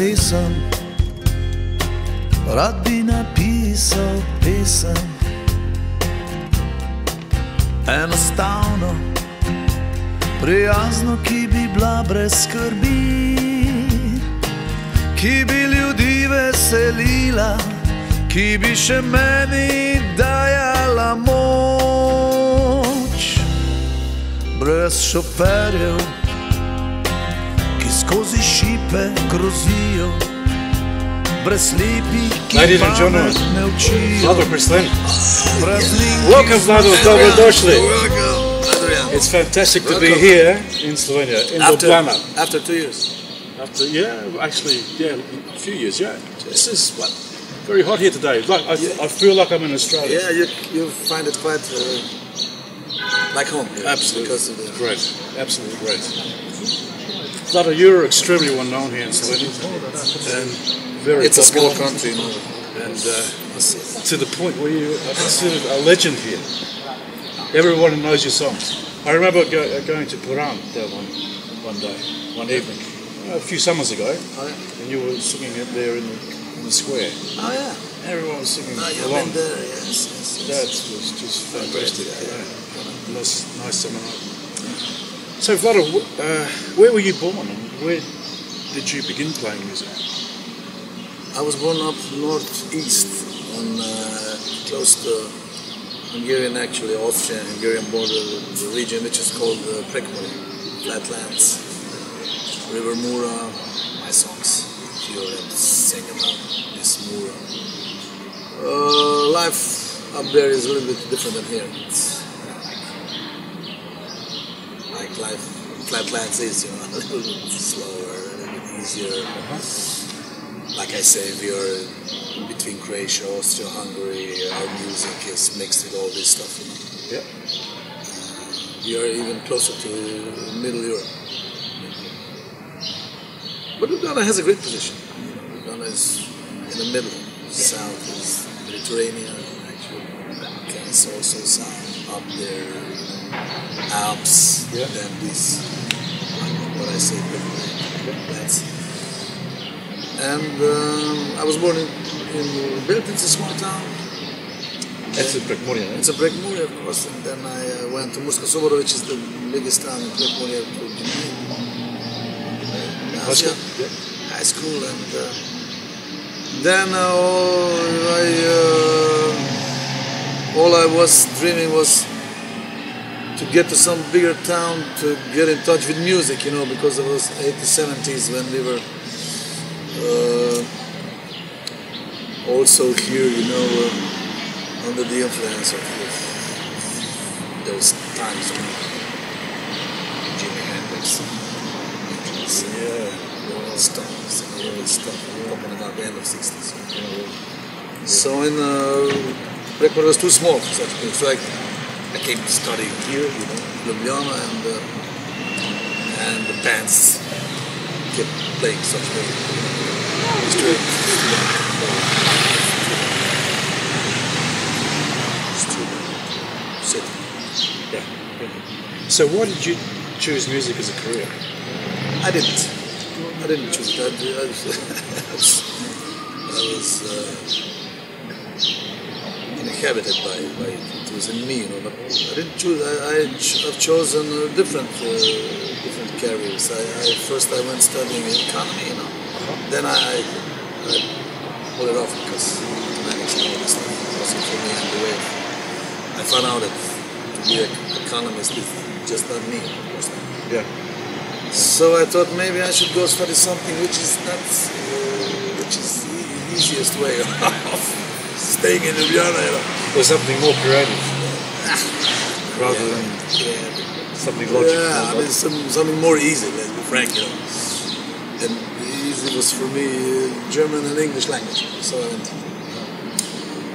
pesem, rad bi napisal pesem. Enostavno, prijazno, ki bi bila brez skrbi, ki bi ljudi veselila, ki bi še meni dajala moč. Brez šoferjev, ki skozi šipe grozijo, brez slepih, ki pamet ne učijo. Vlado Kreslin. Welcome, Vlado, dobrodošli. Adrian. It's fantastic to be here in Slovenia, in Ljubljana. After 2 years. After, actually, a few years, yeah. This is very hot here today. Like, I feel like I'm in Australia. Yeah, you find it quite like home. Absolutely. Because of the Great. Absolutely great. Vlado, you're extremely well known here in Slovenia. And very It's a small popular. country, you know. And to the point where you are considered a legend here. Everyone knows your songs. I remember going to Puran there one day, one evening, a few summers ago, Oh, yeah. and you were singing it there in the square. Oh, yeah. Everyone was singing You've along. been there, yes. That was just fantastic. Yeah. Nice summer night. So, Vlado, where were you born and where did you begin playing music? I was born up northeast, on close to Hungarian, actually Austrian-Hungarian border, the region which is called Prekmuri, Flatlands, River Mura. My songs, if you have to sing about this Mura. Life up there is a little bit different than here. It's like life in Flatlands is, you know, a little bit slower, a little bit easier. Like I say, we are in between Croatia, Austria, Hungary. Our music is mixed with all this stuff, you know. Yeah. We are even closer to Middle Europe. But Ljubljana has a great position. Ljubljana is in the middle. South is Mediterranean, actually. Balkans also south, up there, Alps, Yeah. then this, what I say, that's. And I was born in Belgrade, it's a small town. That's in Prekmurje, It's a Prekmurje, of course, and then I went to Murska Sobota, which is the biggest town in Prekmurje, to high school, and then all I was dreaming was to get to some bigger town to get in touch with music, you know, because it was 80s, 70s when we were also here, you know, under the influence of those times when Jimi Hendrix, Rolling Stones, and all this stuff, talking about the end of 60s. So in Prekmurje was too small for such things, so I came to study here, you know, Ljubljana, and the bands kept playing such music. Yeah. So why did you choose music as a career? I didn't choose that. I was inhabited by it. It was in me, you know. But I didn't choose. I've chosen different careers. First I went studying economy, you know. Then I pulled it off because managing all this stuff wasn't for me, and the way I found out that to be an economist is just not me. Yeah. So I thought maybe I should go study something which is the easiest way of staying in Ljubljana, you know. Or something more creative rather than something logical. Yeah, I mean something more easy, let's be frank, you know. And easy was for me German and English language. So I went to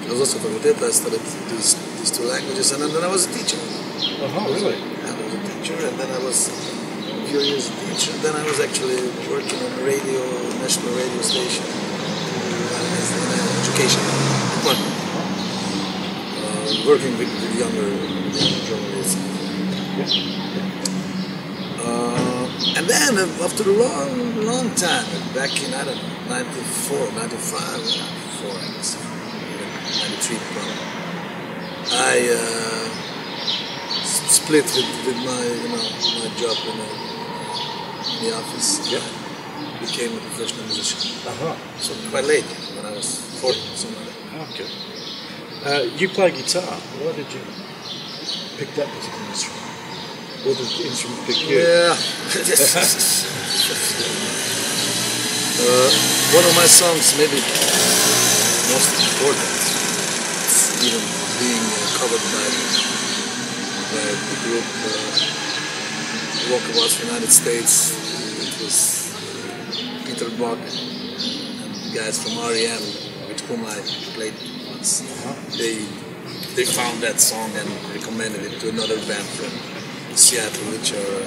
Filozofska fakulteta, I studied these two languages, and then I was a teacher. Oh, really? I was a teacher, and then I was a few years a teacher, and then I was actually working on a national radio station in an education department, working with younger journalists. And then, after a long time, back in, I don't know, 94, 95, 94, I guess, 93 probably, I split with my, my job in the office. Yeah. Became a professional musician. So quite late, when I was 40, something like that. Okay. You play guitar. Why did you pick that particular instrument? Or did the instrument pick you? Yeah. One of my songs, maybe most important, it's even being covered by the group Walkabouts from the United States. It was Peter Buck and guys from R.E.M. with whom I played once. They found that song and recommended it to another band from Seattle, which are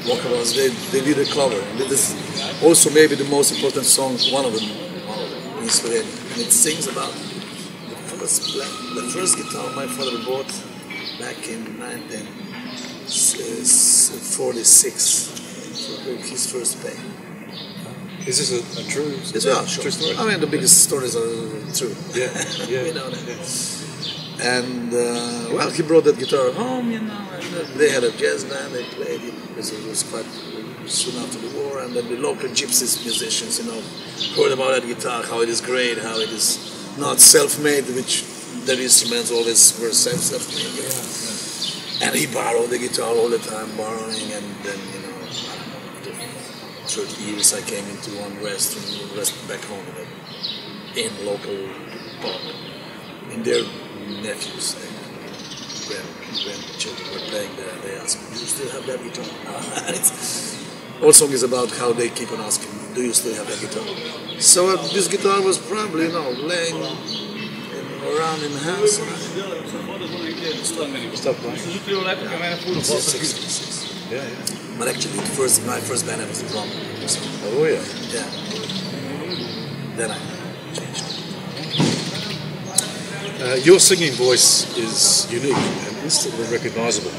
Walkabouts. They did a cover. This is also maybe the most important song, one of them in Slovenia. And it sings about the first guitar my father bought back in 1946 for his first pay. Is this a true story? Yeah, sure. True story? I mean, the biggest stories are true. Yeah. You know that. And well, he brought that guitar home, and they had a jazz band. They played it because it was quite soon after the war, and then the local gypsies musicians, heard about that guitar, how it is great, how it is not self-made, which their instruments always were self-made. Yeah. And he borrowed the guitar all the time, borrowing, and then I don't know, after 30 years, I came into one restaurant back home in local pub, and their nephews, grandchildren were playing there. They asked me, "Do you still have that guitar?" Whole song is about how they keep on asking, "Do you still have that guitar?" So this guitar was probably, laying around in the house. Stop playing. Yeah. But actually, my first band was the drum. Oh yeah. Yeah. Then I changed. Your singing voice is unique and instantly recognisable.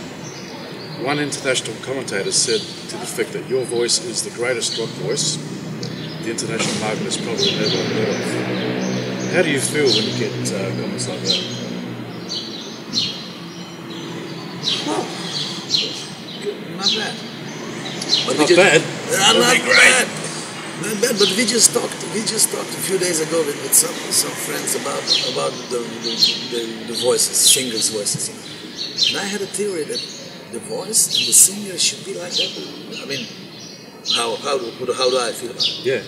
One international commentator said to the effect that your voice is the greatest rock voice the international market has probably never heard of. How do you feel when you get comments like that? Oh, not bad. But Not bad? Not bad. Not bad, but we just talked a few days ago with some friends about the voices, singers' voices. And I had a theory that the voice and the singer should be like that. I mean, how do I feel about it? Yeah.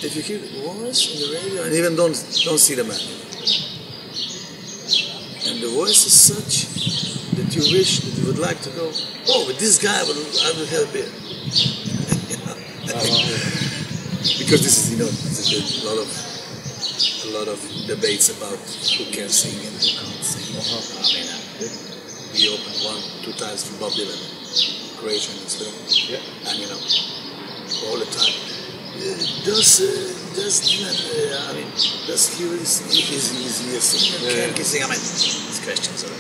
If you hear the voice on the radio and even don't see the man, and the voice is such that you wish that you would like to go, oh, with this guy I would have a beer. Because this is, there's a lot of debates about who can sing and who can't sing. I mean, we opened 1-2 times for Bob Dylan, Croatia and Slovenia, and all the time. Does he really sing? Is he a singer? Can he sing? I mean, these questions are.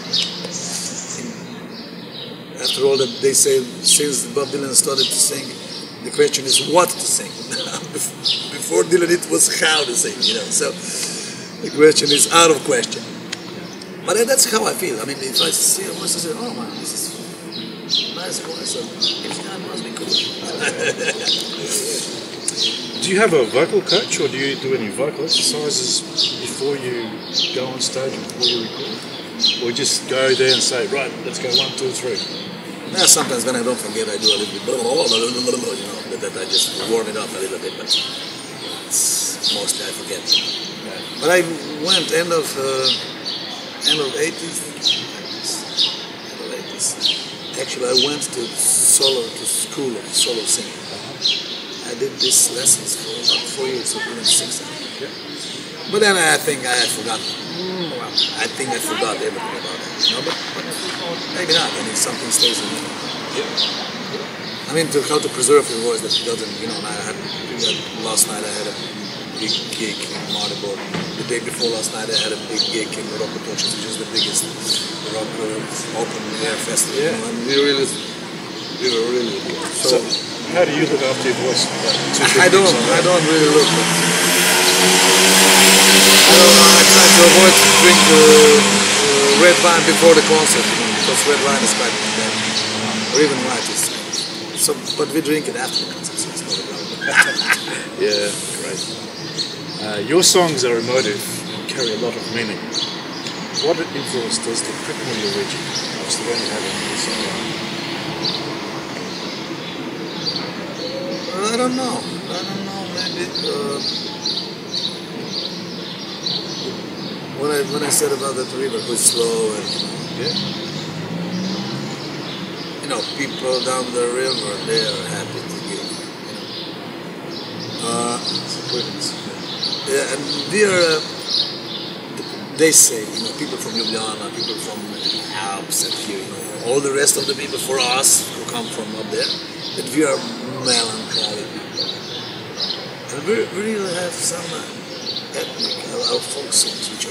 After all, that they say since Bob Dylan started to sing, the question is what to sing. Before Dylan, it was how to sing. So the question is out of question. But that's how I feel. I mean, if I see a voice, I say, "Oh man, this is nice voice. This guy must be cool." Do you have a vocal coach, or do you do any vocal exercises before you go on stage, before you record? Or just go there and say, right, let's go 1, 2, 3? Yeah, sometimes when I don't forget, I do a little bit, that I just warm it up a little bit, but mostly I forget. Yeah. But I went end of 80s. Actually, I went to school of solo singing. I did these lessons for about 4 years, so even 6 years. Yeah. But then I think I had forgotten. I think I forgot everything about it. But maybe not. I mean, something stays in me. Yeah. I mean, how to preserve your voice that it doesn't. Last night I had a big gig in Maribor. The day before last night I had a big gig in Vatovec, which is the biggest rock open air festival. Yeah. And we were really. So How do you look after your voice? I don't really look. I try to avoid to drink red wine before the concert, because red wine is bad, or even white is. So, but we drink it after the concert, so it's not a problem. Yeah, great. Your songs are emotive and carry a lot of meaning. What influence does the Prikmurje region of Slovenia have on your songwriting? I don't know. Maybe when I said about that river, who's slow and people down the river, they are happy to give. Yeah, and we are. They say, people from Ljubljana, people from Alps, and here, all the rest of the people for us who come from up there, that we are melancholy people. And we really have some ethnic, our folk songs, which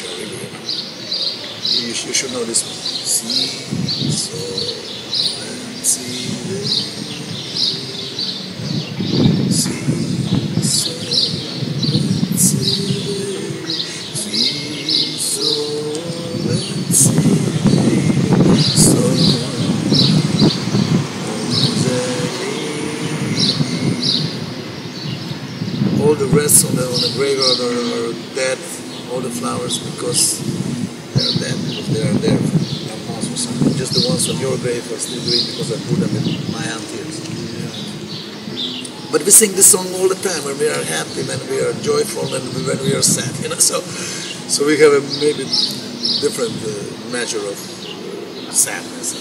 are really, you should know this one. See, so, and see, see, so, and see. All the rest on the graveyard are dead, all the flowers, because they are dead, because they are there for months or something. Just the ones on your grave are still green because I put them in my hand tears. But we sing this song all the time when we are happy, when we are joyful, and when we are sad, So we have a maybe different measure of sadness.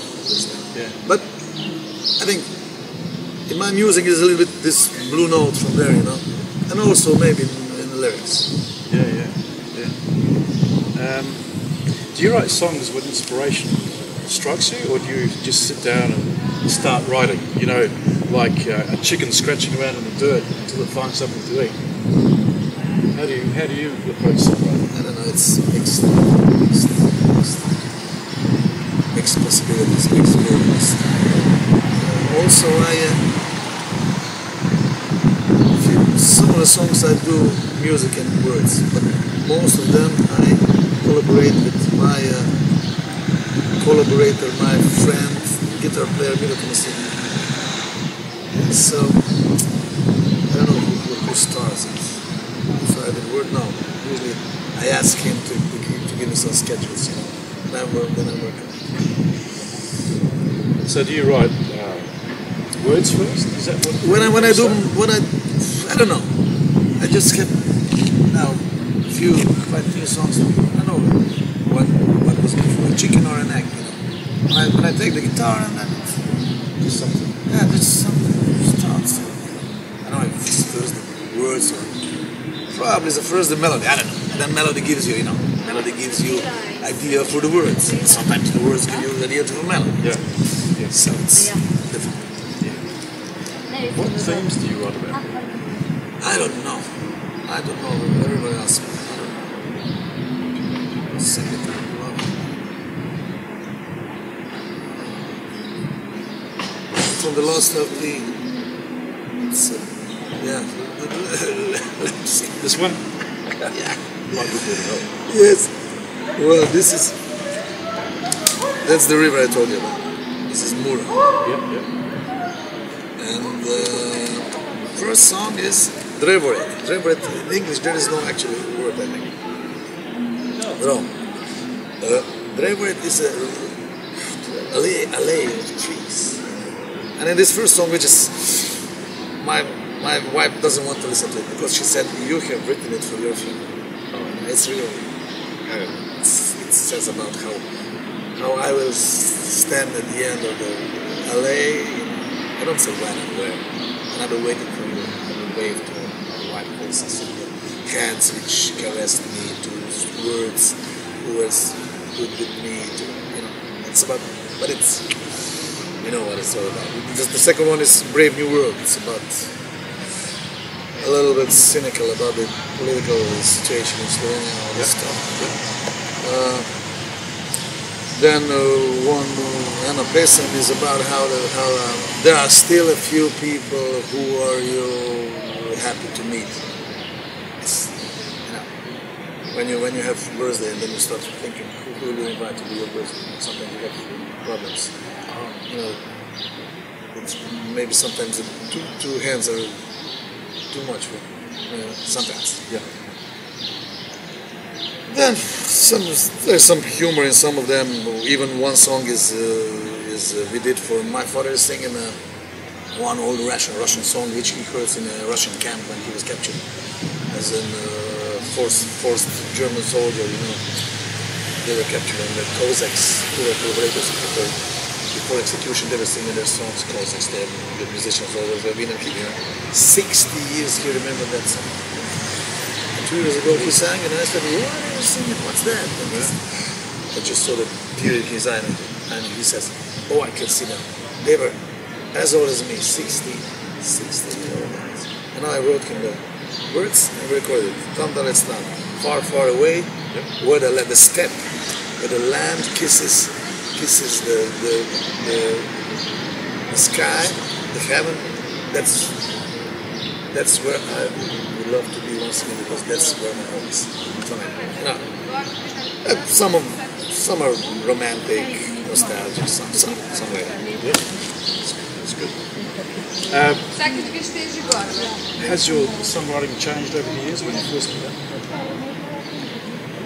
Yeah. But I think in my music is a little bit this blue note from there, and also maybe in the lyrics. Yeah. Do you write songs when inspiration strikes you, or do you just sit down and start writing? Like a chicken scratching around in the dirt until it finds something to eat. How do you approach songwriting? I don't know. It's mixed possibilities, mixed feelings. Also, some of the songs I do music and words, but most of them I collaborate with my collaborator, my friend, guitar player, Vlado. So I don't know who starts it. If I have a word now, usually I ask him to give me some schedules, and I work on it. So do you write words first? Is that what? I don't know. I just kept quite few songs. I know what was before, a chicken or an egg. When I take the guitar and then just something. Yeah, just something starts. I don't know if it's first the words or probably it's first the melody. I don't know. And then melody gives you, melody gives you idea for the words. And sometimes the words give you the idea to the melody. Yeah. So it's different. Yeah. What themes do you write about? I don't know. Everybody else. I don't know. Signified love. From the last LP. It's let's see. This one? Yeah. Yes. Well, that's the river I told you about. This is Mura. Yep. And first song is Drevoret. Drevoret in English there is no actual word, I think. No. Wrong. Drevoret is a alley of trees. And in this first song, which is my wife doesn't want to listen to it because she said you have written it for your funeral. It's really, it says about how I will stand at the end of the alley. I don't say when and where. And I've been waiting for you. I will wave to white horses and the hands which caressed me, to words who was good with me. It's about, but it's, you know what it's all about. The second one is Brave New World. It's about a little bit cynical about the political situation in Slovenia and all this stuff. Then one And a person is about how there are still a few people who are you happy to meet. It's, when you have birthday and then you start thinking who will you invite to do your birthday. Sometimes you have problems. It's maybe sometimes two hands are too much for sometimes. Yeah. Then there's some humor in some of them. Even one song is we did for my father singing one old Russian song which he heard in a Russian camp when he was captured as a forced German soldier. They were captured and the Cossacks, who were collaborators before execution. They were singing their songs. Cossacks, the musicians all over Wiener. 60 years he remembered that song. 2 years ago he sang and I said, "What are you singing? What's that?" I just saw the tear in his eye and he says, "Oh, I can see them. They were as old as me, 60 years old." And I wrote him the words and recorded it. Tam dalec stan, far, far away, where the steppe, where the land kisses the sky, the heaven. That's where I would love to be once again, because that's where my home is. Some are romantic, nostalgic, some like that. Yeah, that's good. Has your songwriting changed over the years when you first began?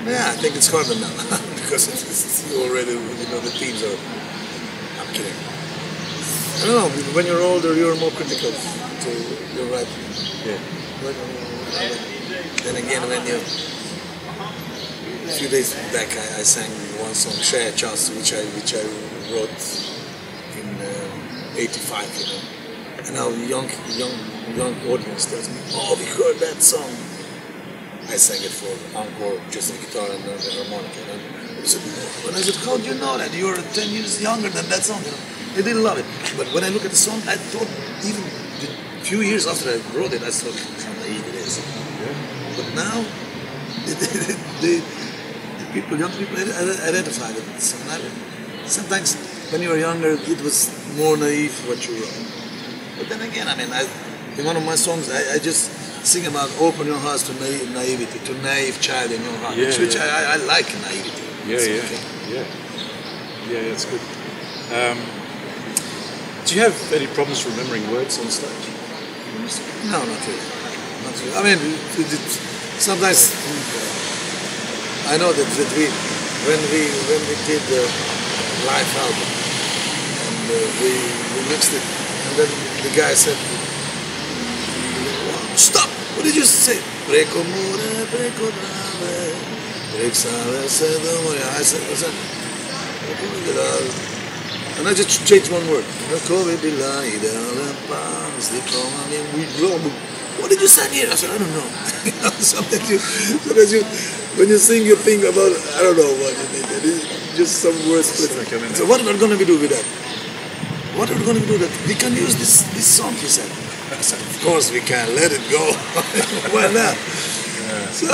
Yeah, I think it's harder now because it's already, the themes are. I'm kidding. I don't know. When you're older, you're more critical to your writing. Yeah. Then again, a few days back, I sang one song, "Share Chance," which I wrote in '85. And now young audience tells me, "Oh, we heard that song." I sang it for encore, just the guitar and the harmonica. And when I said, "How do you know that? You're 10 years younger than that song." They didn't love it. But when I look at the song, I thought even a few years after I wrote it, I thought how naive it is. Yeah. But now, young people identify with it. Sometimes when you were younger, it was more naive what you wrote. But then again, in one of my songs, I just sing about open your hearts to naivety, to naive child in your heart, which I like naivety. Yeah, that's good. Do you have any problems remembering words on stage? No, not really. Sometimes I know that when we did the live album and we mixed it, and then the guy said, "Stop! What did you say?" "Preko more, preko drave, prek Save se do morja." I said, and I just changed one word. "What did you say here?" I said, "I don't know." Sometimes when you sing, you think about, I don't know what you think. It's just some words. So what are we going to do with that? What are we going to do with that? We can use this song, he said. I said, "Of course we can. Let it go." Why not? So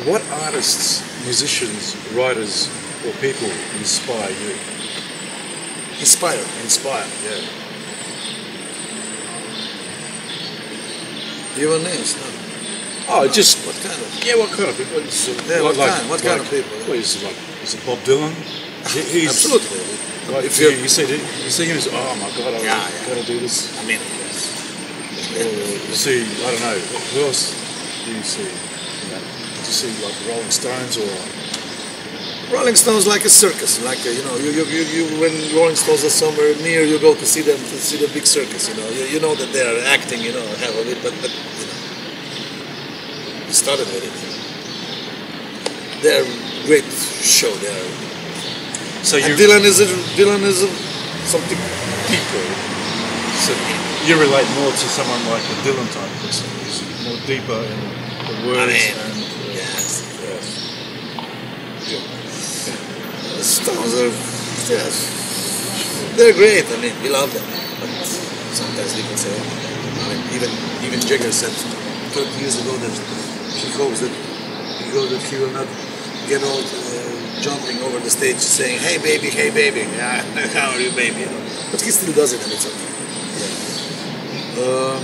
what artists, musicians, writers, or people inspire you? Inspire, yeah. Your names, no? Oh, just what kind of? Yeah, what kind of people? What kind of people? What is it like? Is it Bob Dylan? He's absolutely. Like if you see him as, oh my God, I gotta do this. Yes. You see, I don't know, who else do you see? Do you see like Rolling Stones or? Rolling Stones like a circus, like you when Rolling Stones are somewhere near, you go to see them, to see the big circus. You know that they are acting, have a bit, but we started with it. They're a great show. So Dylan is something deeper. So you relate more to someone like a Dylan type person, who's more deeper in the words yes. The Stones are, they're great. We love them. But sometimes people say, even Jagger said 30 years ago that he hopes that he will not get old jumping over the stage saying, hey baby, yeah, how are you baby? You know? But he still does it and it's okay. Yeah.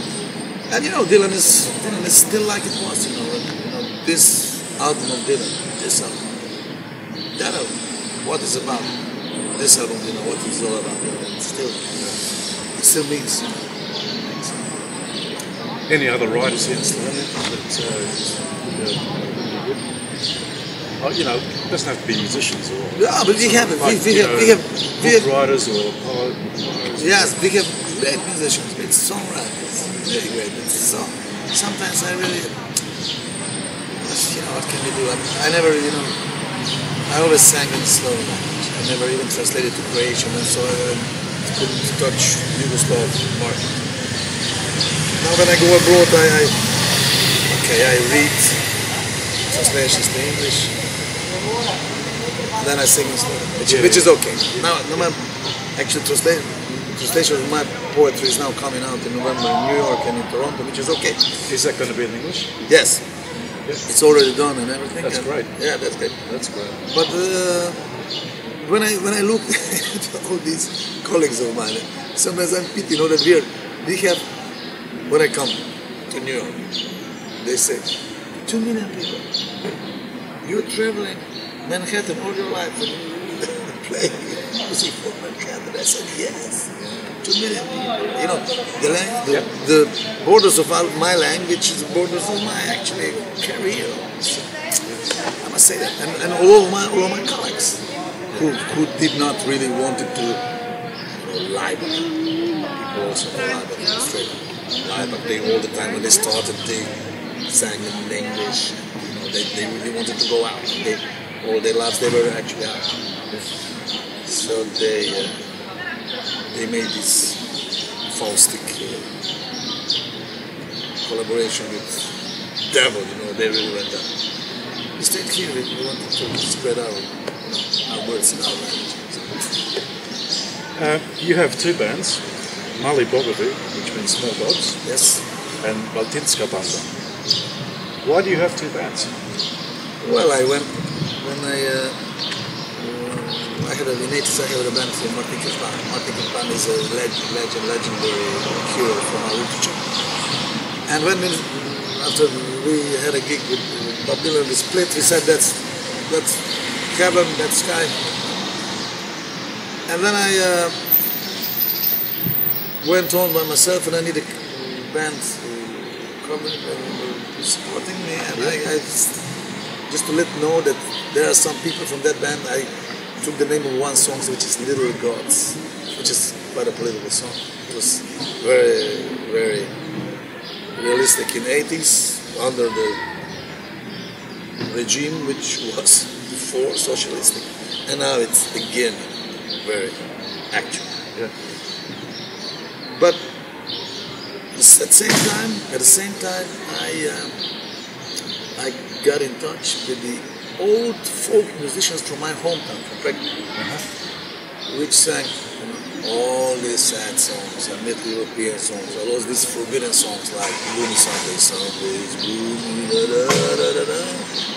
And you know, Dylan is still like it was, you know, this album of Dylan, this album, that album, what is about, this album, you know, what it's all about, you know, it still means. Any other writers here in Slovenia that you know, it doesn't have to be musicians or yeah, but we have writers or poets. Yes, we have great musicians, great songwriters, really great. So sometimes I really, you know, what can we do? I never, you know, I always sang in Slovenian language. I never even translated to Croatian, and so I couldn't touch Yugoslav market. Now when I go abroad, I read translations to English, and then I sing in Slovenian, which is okay. Now my actual translation of my poetry is now coming out in November in New York and in Toronto, which is okay. Is that going to be in English? Yes. Yeah. It's already done and everything. That's great. Yeah, that's great. That's great. But when I look at all these colleagues of mine, sometimes I'm pity, you know, that we have, when I come to New York, they say, 2 million people. You're traveling Manhattan all your life and playing music for Manhattan. I said, yes. 2 million people. You know, the borders of my language is the borders of my actually career. So, I must say that. And all of my colleagues who did not really want to lie about it. People also lie about it straight. Lie about it all the time. When they started, they sang in English. You know, they really wanted to go out. All their lives they were actually out. So they made this Faustic collaboration with Devil, you know, they really went out. We stayed here, we wanted to spread our words in our language. You have two bands, Mali Bogovi, which means small dogs, yes, and Baltinska Banda. Why do you have two bands? Well, when I had a band for Martin Kirpan. Martin Kirpan is a legendary hero from our literature. And after we had a gig with Bob Dylan, we split. We said that's heaven, that's sky. And then I went on by myself, and I needed a band supporting me. And I just to let know that there are some people from that band. I took the name of one song, which is Little Gods, which is quite a political song. It was very, very realistic in 80s, under the regime which was before socialistic, and now it's again very actual. Yeah. But at the same time, I got in touch with the old folk musicians from my hometown, from Prague, which sang all these sad songs and Middle European songs, all these forbidden songs like Gloomy Sunday,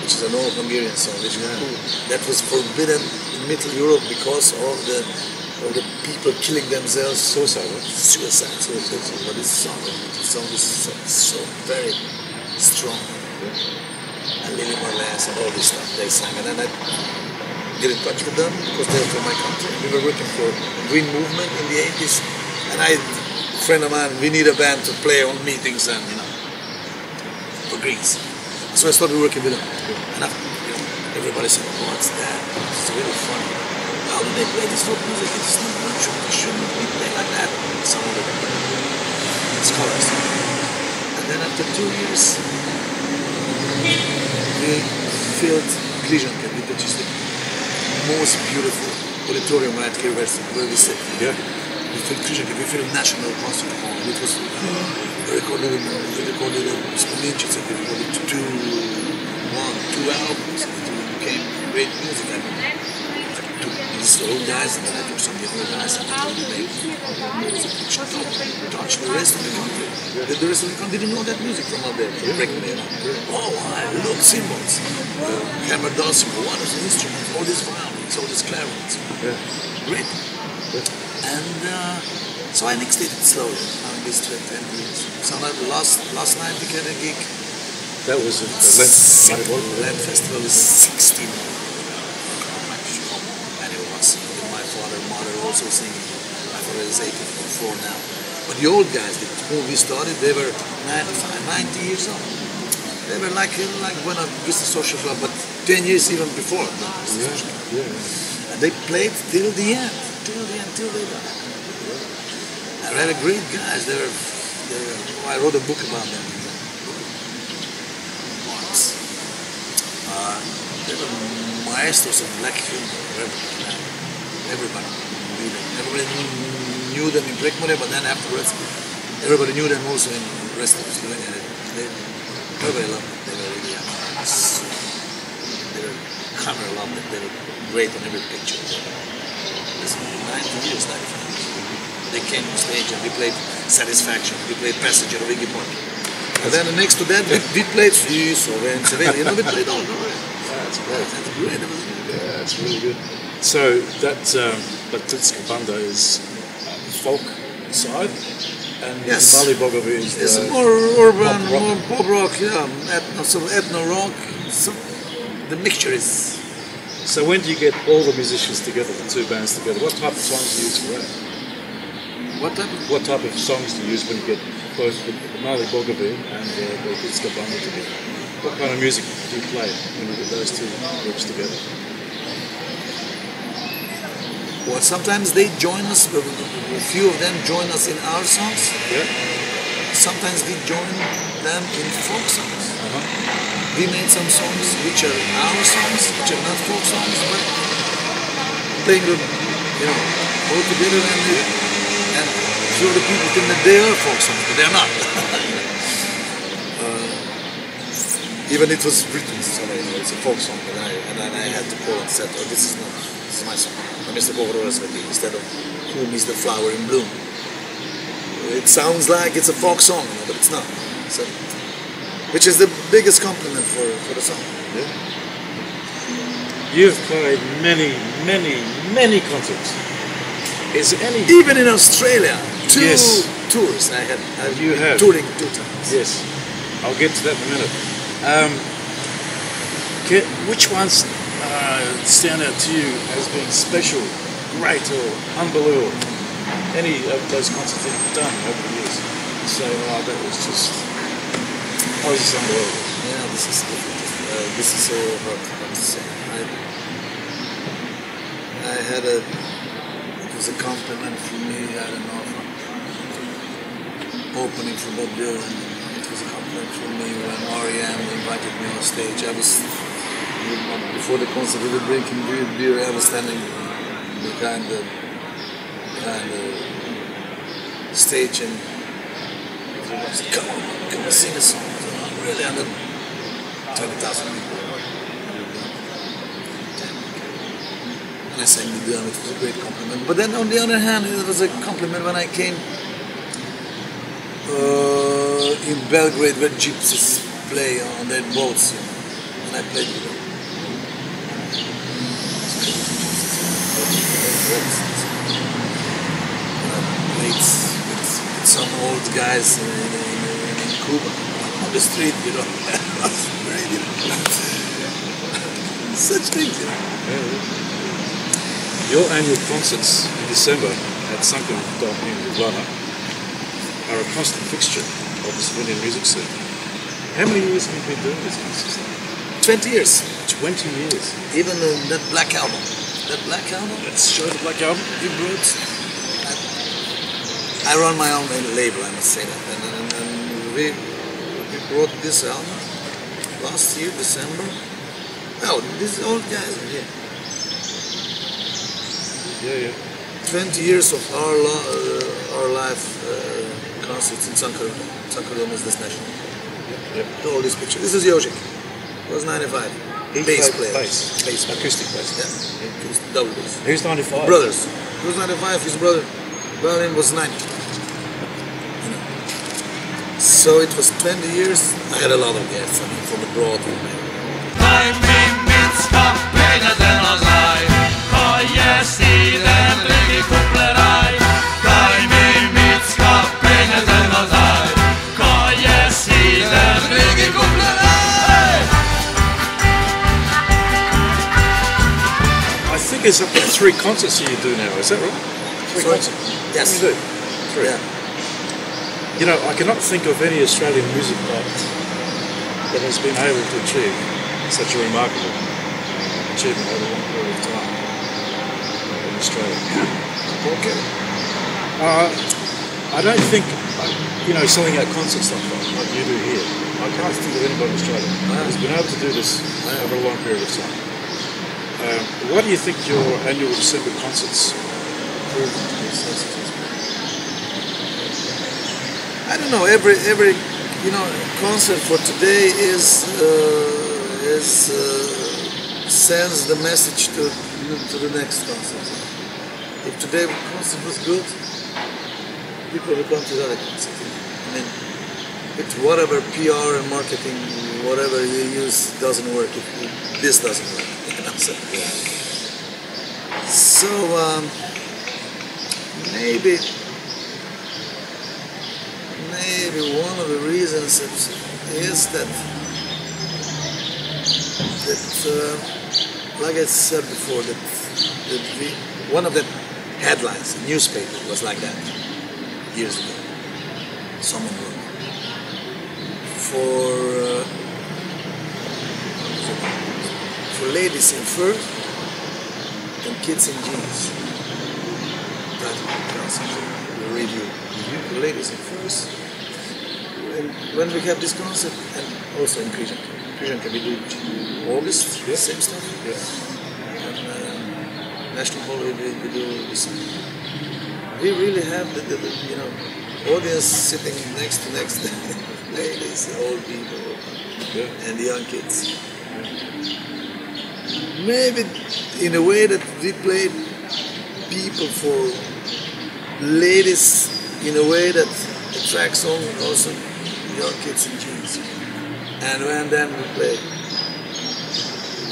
which is an old Hungarian song, which that was forbidden in Middle Europe because of the people killing themselves. Suicide. But this song is so very strong. And Lily Marlens and all this stuff they sang, and then I get in touch with them because they're from my country. We were working for Green Movement in the 80s, and a friend of mine, we need a band to play on meetings and for Greens. So I started working with them, and everybody said, "What's that? It's really fun. How do they play this folk music? It's not sure they shouldn't be playing like that." Some of the scholars. And then after 2 years, we filled Križanke, which is the most beautiful auditorium right here where we sit. Yeah. We filled Križanke, we filled National Concert Hall. It was recorded in Spominčice, we recorded 2 albums. It became great music. I took these old guys, and then I took some younger guys, and then we made music which touched the rest of the country. The rest of the country didn't know that music from out there, from Breakman, you know. Oh, look, cymbals, hammer dulcimer, what is the instruments, all these violins, all these clarinets. Great. And so I mixed it slowly on these 20 years. So last night we had a gig. That was a Land Festival is 16. And it was my father and mother also singing. My father is 84 now. But the old guys, when we started, they were 95, 90 years old. They were like when I used the social club, but 10 years even before. And they played till the end, till they died. I read a great guys. I wrote a book about them. They were maestros of black humor. Everybody knew them. Everybody knew them in Prekmurje, but then afterwards, everybody knew them also in the rest of Slovenia. Everybody loved them. They were really they were camera loved them. They were great on every picture. It's 90 years, 95 years. They came on stage and we played Satisfaction. We played Passenger of Iggy Pop. And then next to that, we played Slovenia. You know, we played all over. That's great. That's great. That was really good. Yeah, that's really good. So that Vatovec banda is folk side, and Mali Bogovi is it's more urban, more pop rock, ethno rock. So the mixture is. So when do you get all the musicians together, the two bands together? What type of songs do you use for that? What type of songs do you use when you get both the Mali Bogovi and the Vatovec banda together? What kind of music do you play when you get those two groups together? Well, sometimes they join us, a few of them join us in our songs. Yeah. Sometimes we join them in folk songs. We made some songs which are our songs, which are not folk songs, but playing them, all together, and few of the people think that they are folk songs, but they're not. Even it was written, so it's a folk song, and I had to call and said, oh, this is my song. Mr. Instead of Whom is the Flower in Bloom. It sounds like it's a folk song, but it's not. So, which is the biggest compliment for the song. Yeah. You've played many concerts. Is there any? Even in Australia, two tours I had. You have touring 2 times. Yes, I'll get to that in a minute. Which ones stand out to you as being special, great, or unbelievable? Any of those concerts that you've done over the years? You say, oh, that was just unbelievable. Yeah, this is different. This is so hard to say. I had it was a compliment for me, I don't know, from opening for Bob Dylan. It was a compliment for me when R.E.M. invited me on stage. I was, before the concert, we were drinking beer. I was standing behind the stage, and I said, come on, sing a song. Really, under 20,000 people. And I sang with them. It was a great compliment. But then on the other hand, it was a compliment when I came in Belgrade, where gypsies play on their boats, and I played with them. Played with some old guys in Cuba on the street, such things, Your annual concerts in December at Sunken Dome in Ljubljana are a constant fixture of the Slovenian music scene. How many years have you been doing this concerts? 20 years. 20 years. Even that Black Album. That Black Album? Let's show the Black Album. We brought. I run my own label, I must say that. And we brought this album last year, December. Oh, these old guys are here. Yeah. 20 years of our live concerts in Cankarjev is this national. Yep. All these pictures. This is Jožik. It was 95. Bass player. Bass. Acoustic bass. Yeah, acoustic, double bass. Who's 95? Brothers. He was 95, his brother Violin was 90. So it was 20 years. I had a lot of guests, I mean, from abroad. I think it's up to 3 concerts you do now, is that right? 3 concerts? Yes. You do? 3? Yeah. You know, I cannot think of any Australian music act that has been able to achieve such a remarkable achievement over a long period of time in Australia. Okay. I don't think, you know, selling out concerts like you do here, I can't think of anybody in Australia who's been able to do this over a long period of time. Why do you think your annual December concerts prove to be so successful? I don't know. Every concert for today sends the message to the next concert. If today the concert was good, people will come to the other concert. I mean, it's whatever PR and marketing, whatever you use doesn't work if this doesn't work. So maybe one of the reasons is that like I said before, that one of the headlines in newspaper was like that years ago. Someone wrote for ladies in fur and kids in jeans. That the review. For ladies in furs. And when we have this concert, and also in Križanka. Križanka we do August, same stuff. Yeah. And National Holiday we do the same. We really have the audience sitting next to ladies, old people, and the young kids. Maybe in a way that we play people for ladies in a way that attracts also young kids in jeans. And when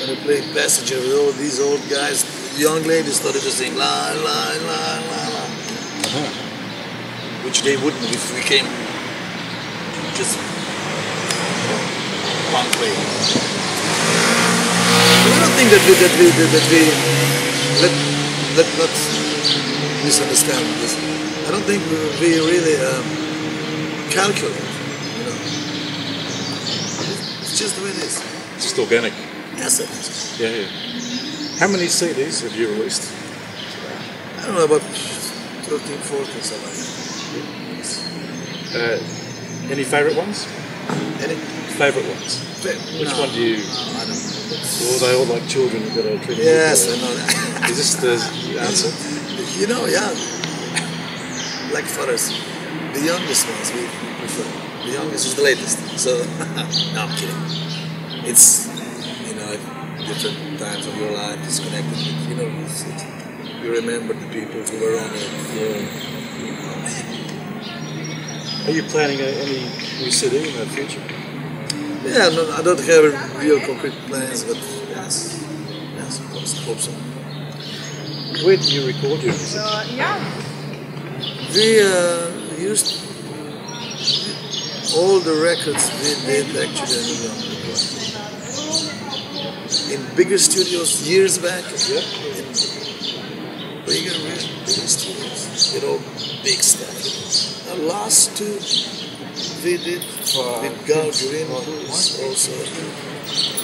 we play Passenger with all these old guys, young ladies started to sing la la la la la, which they wouldn't if we came just one way. I don't think that we let not misunderstand this. I don't think we really calculate. You know, it's just the way it is. It's just organic. Yes, it is. Yeah. How many CDs have you released? I don't know, about 13, 14, something like that. Any favourite ones? Any favourite ones? Which one do you? I don't know. Or are they all like children who've got to treat them? Yes, I know that. Is this the answer? You know, yeah. Like fathers, the youngest ones we prefer. The youngest is the latest. So, no, I'm kidding. It's, different times of your life is connected with, you remember the people who were on it. Are you planning any new CD in the future? Yeah, no, I don't have real concrete plans, but yes, of course, I hope so. Where do you record your music? We used all the records we did actually in bigger studios years back. Yeah. In bigger studios, big stuff. The last two we did with garb, also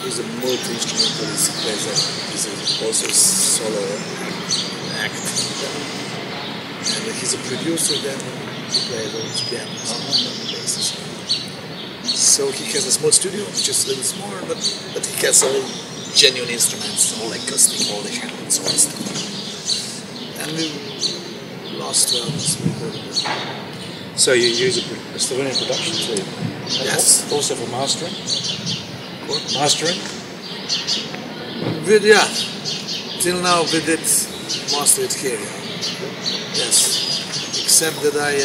he's a multi-instrumentalist, he's also solo act. And he's a producer then, he plays all his pianos and basses. So he has a small studio, which is a little smaller, but he has all genuine instruments, all acoustic, all the hands, all the stuff. And we lost 2 hours recording that. So you use a Slovenian production team? Yes. Also for mastering? What? Mastering? Yeah. Till now we did mostly it here. Yeah. Yes. Except that I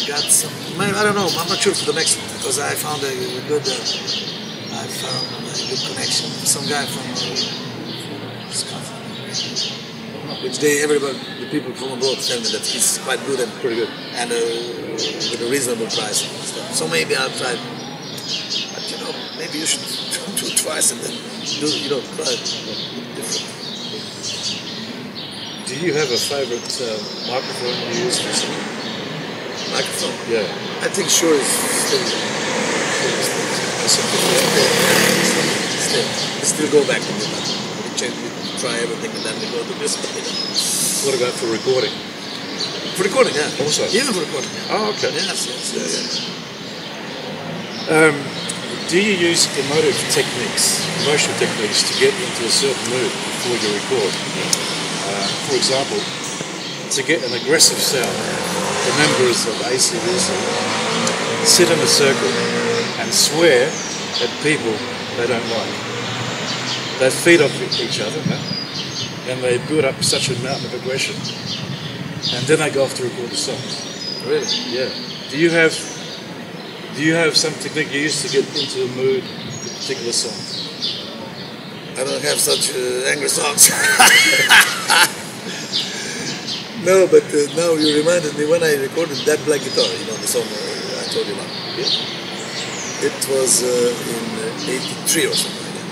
got some. I don't know. I'm not sure for the next one because I found a good. I found a good connection. Some guy from Scotland, which everybody, the people from abroad tell me that he's quite good and Pretty good. and with a reasonable price and stuff. So maybe I'll try. But you know, maybe you should do it twice and then try it different. Do you have a favorite microphone you use for singing? Microphone. Yeah. I think Shure is still. Still go back to that. We try everything and then we go to this. What about for recording? For recording, yeah. Also? Even for recording. Oh, okay. Yes. Do you use emotional techniques to get into a certain mood before you record? For example, to get an aggressive sound, the members of AC/DC sit in a circle and swear at people they don't like. They feed off each other, and they build up such a mountain of aggression, and then they go off to record the song. Really? Yeah. Do you have some technique you use to get into a mood for a particular song? I don't have such angry songs. No, but now you reminded me when I recorded That Black Guitar, the song I told you about. Yeah. It was in '83 or something like that.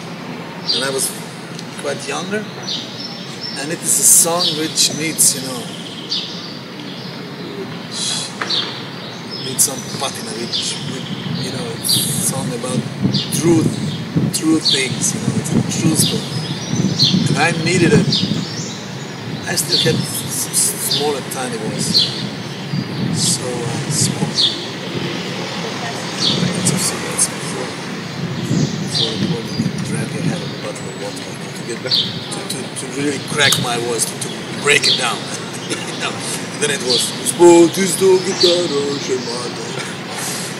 And I was quite younger. And it is a song which needs, needs some patina, which, it's a song about true things, it's a true story. And I needed it. I still had small and tiny voice. So small. Lots of cigarettes before recording and drank a hell of a bottle of vodka, to get back, to really crack my voice, to break it down. And then it was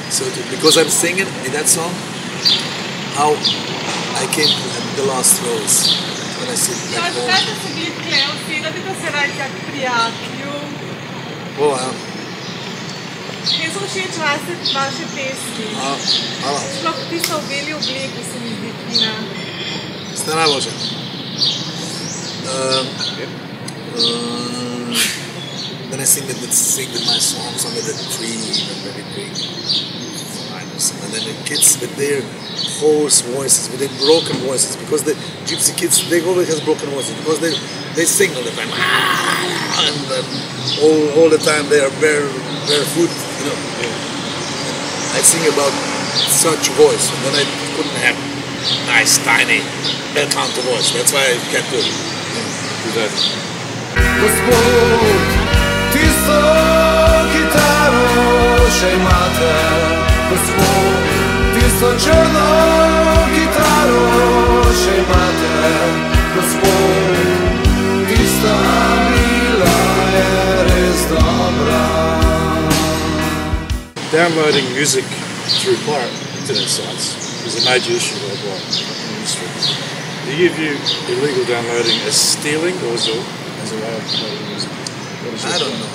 so because I'm singing in that song how I came to the last rose when I sit back home. Oh, wow. Jaz všeč vaše pesmi. Hvala. Sploh tisto v beli obleki se mi zdi fina. Ste najboljše. Then I sing my songs under the tree, very big. And then the kids with their hoarse voices, with their broken voices, because the gypsy kids, they always have broken voices, because they sing all the time. And all the time they are barefoot, I sing about such voice, and then I couldn't have nice, tiny, bel canto voice. That's why I can't do it. Do that. Gospod, tisto kitaro še imate. Gospod, tisto črno kitaro še imate. Gospod, tista bila je res dobra. Downloading music through pirate internet sites is a major issue worldwide in the industry. Do you view illegal downloading as stealing or as a way of promoting music? I don't know.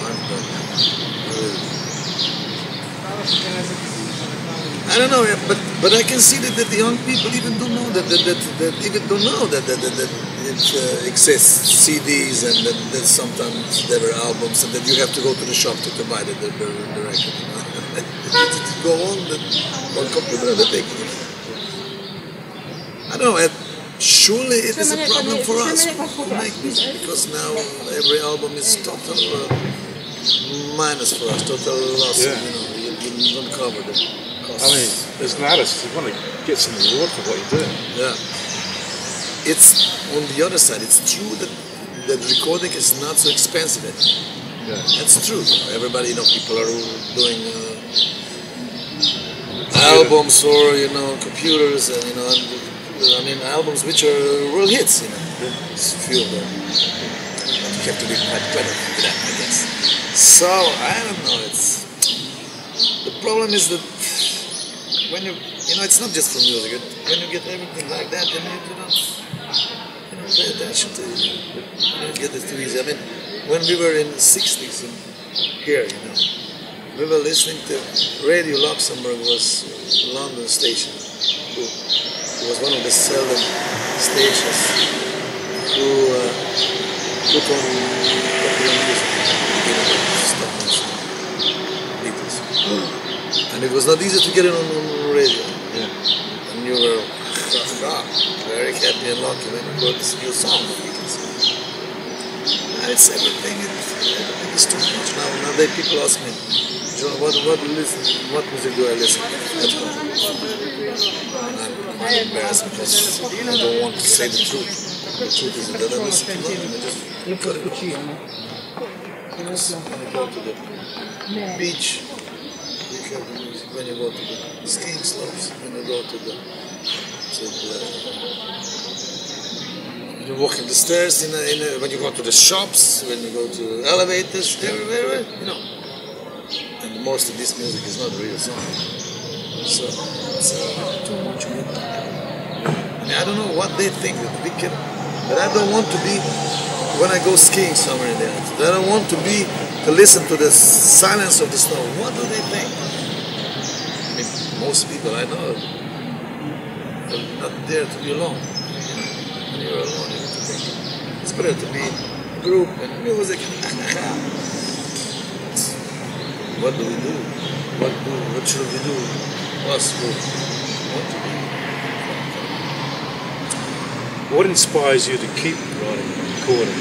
I don't know, but I can see that the young people even don't know that it exists, CDs, and that sometimes there are albums, and that you have to go to the shop to buy the record. Go on computer and take it. I don't know. Surely it is a problem for us to make music, because now every album is total minus for us, total loss. Yeah. You don't cover the costs. I mean, as an artist, you want to get some reward for what you're doing. Yeah. It's on the other side. It's true that recording is not so expensive. Yeah. That's true. Everybody, people are doing albums or computers and albums which are real hits. It's a few of them. But you have to be quite clever with that, I guess. So I don't know. The problem is that when you You know, it's not just for music. When you get everything like that, then you don't pay attention to it. You don't get it too easy. I mean, when we were in the 60s here, you know, we were listening to Radio Luxembourg was London station. It was one of the seldom stations who put on popular music, Beatles. And it was not easy to get it on radio. Yeah. And you were very happy and lucky when you got this new song of Beatles. And it's everything is too much now. Nowadays people ask me, John, what music do I listen to? And I'm embarrassed because I don't want to say the truth. The truth is that I listen to nothing. I just cut it off. Because when you go to the beach, you have the music. When you go to the skiing slopes, when you go to the you walk in the stairs, when you go to the shops, when you go to elevators, everywhere, you know. And most of this music is not real song. So it's too much good. I mean, I don't know what they think that we can, but I don't want to be, when I go skiing somewhere in the Alps, I don't want to listen to the silence of the snow. What do they think? I mean, most people I know are not there to be alone. When you're alone, you have to think. It's better to be a group and music. What do we do? What should we do? Us who want to be. What inspires you to keep writing and recording?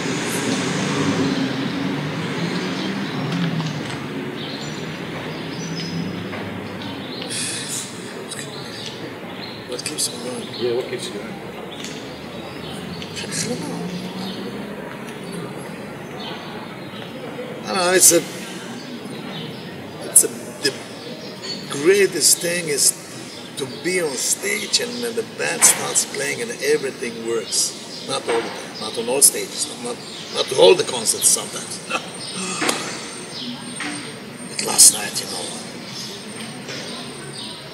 What keeps me going? Yeah, what keeps you going? I don't know, the greatest thing is to be on stage and then the band starts playing and everything works. Not all the time, not on all stages, not all the concerts sometimes. No. But last night, you know,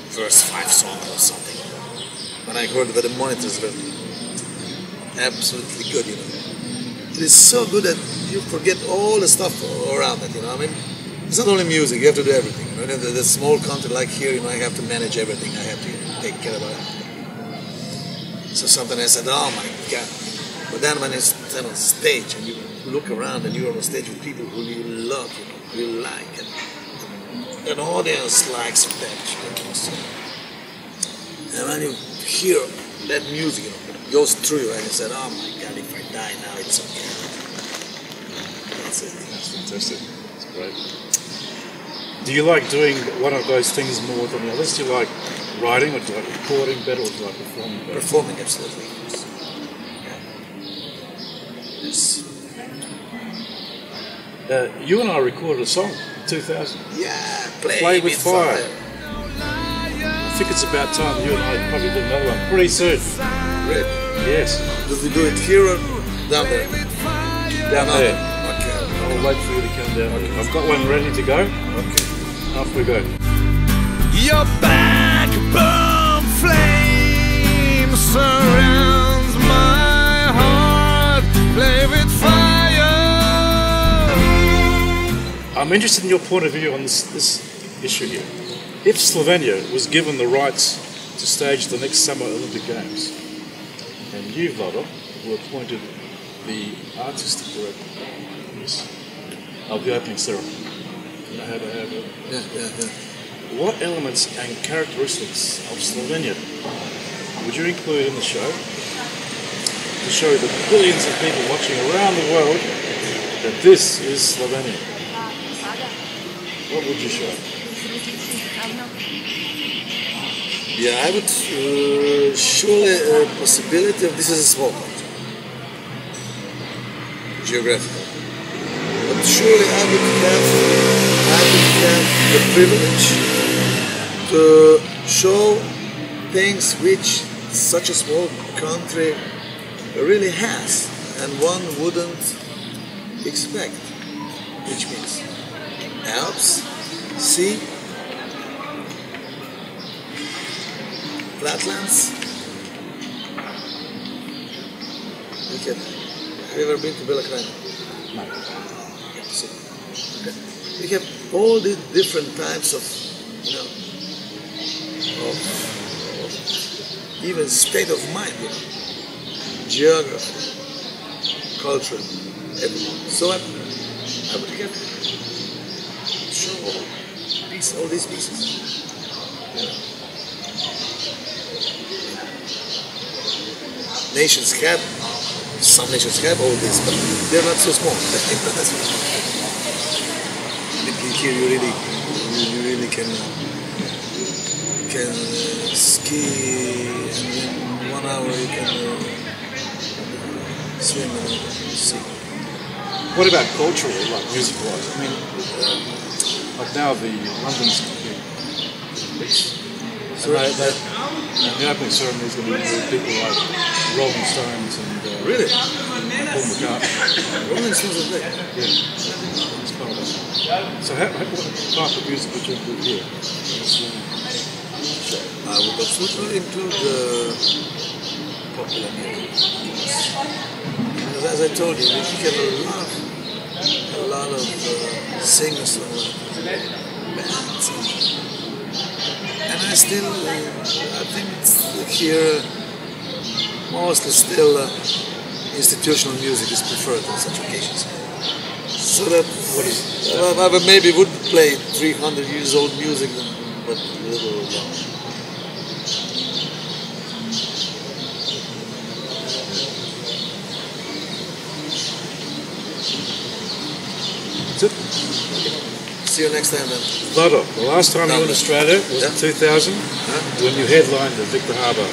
first 5 songs or something, when I heard that the monitors were absolutely good, you know. It is so good that you forget all the stuff around it, you know. I mean, it's not only music, you have to do everything. You know, the small country like here, you know, I have to manage everything. I have to take care of it. So sometimes I said, oh my God. But then when you stand on stage and you look around and you're on stage with people who you love, you know, you like, and an audience likes that, you know. So, and when you hear that music, you know, it goes through you and you said, oh my God, if I die now, it's okay. That's it. That's fantastic. That's great. Do you like doing one of those things more than the others? Do you like writing, or do you like recording better, or do you like performing better? Performing, absolutely. Yes. You and I recorded a song in 2000. Yeah, Play with Fire. I think it's about time you and I probably do another one pretty soon. Great. Yes. Do we do it here or down there? Down there. Okay. I'll wait for you to come down. Okay. I've got one ready to go. Okay. Off we go. Your backbone flame surrounds my heart. Play with fire. I'm interested in your point of view on this issue here. If Slovenia was given the rights to stage the next Summer Olympic Games, and you, Vlado, were appointed the artistic director of the opening ceremony, you know how to have it? Yeah. What elements and characteristics of Slovenia would you include in the show to show the billions of people watching around the world that this is Slovenia? What would you show? Yeah, I would surely a possibility of this is a small country, geographically. But surely I would have the privilege to show things which such a small country really has, and one wouldn't expect, which means Alps, sea, flatlands. Have you ever been to Bela Krajina? No. Okay. We have all these different types of, of even state of mind, geography, culture, everything. So I would have show all these pieces. Some nations have all this, but they're not so small. Here you really can ski, and in 1 hour you can swim in the sea. What about culturally, like music-wise? I mean, like now the London's beach. So and the opening ceremony is going to be people like Rolling Stones and really? Paul McCartney. Rolling Stones is there. Yeah, it's part of it. So what type of music would you include here? I would absolutely include popular music. As I told you, we have a lot of singers and bands. And I think here mostly still institutional music is preferred on such occasions. So that I maybe would play 300 years old music, but a little longer. That's it. See you next time then. Vlado, the last time you were in Australia was in 2000 when you headlined the Victor Harbour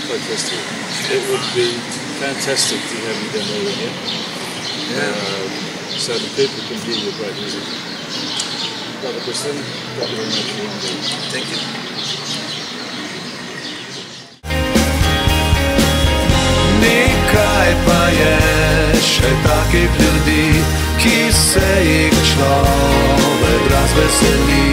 Folk Festival. It would be fantastic to have you down there again. So the people can hear your great music. Vlado Kreslin, thank you very much for being here. Thank you. Nekaj pa je še takih ljudi, ki se jih človek razveseli.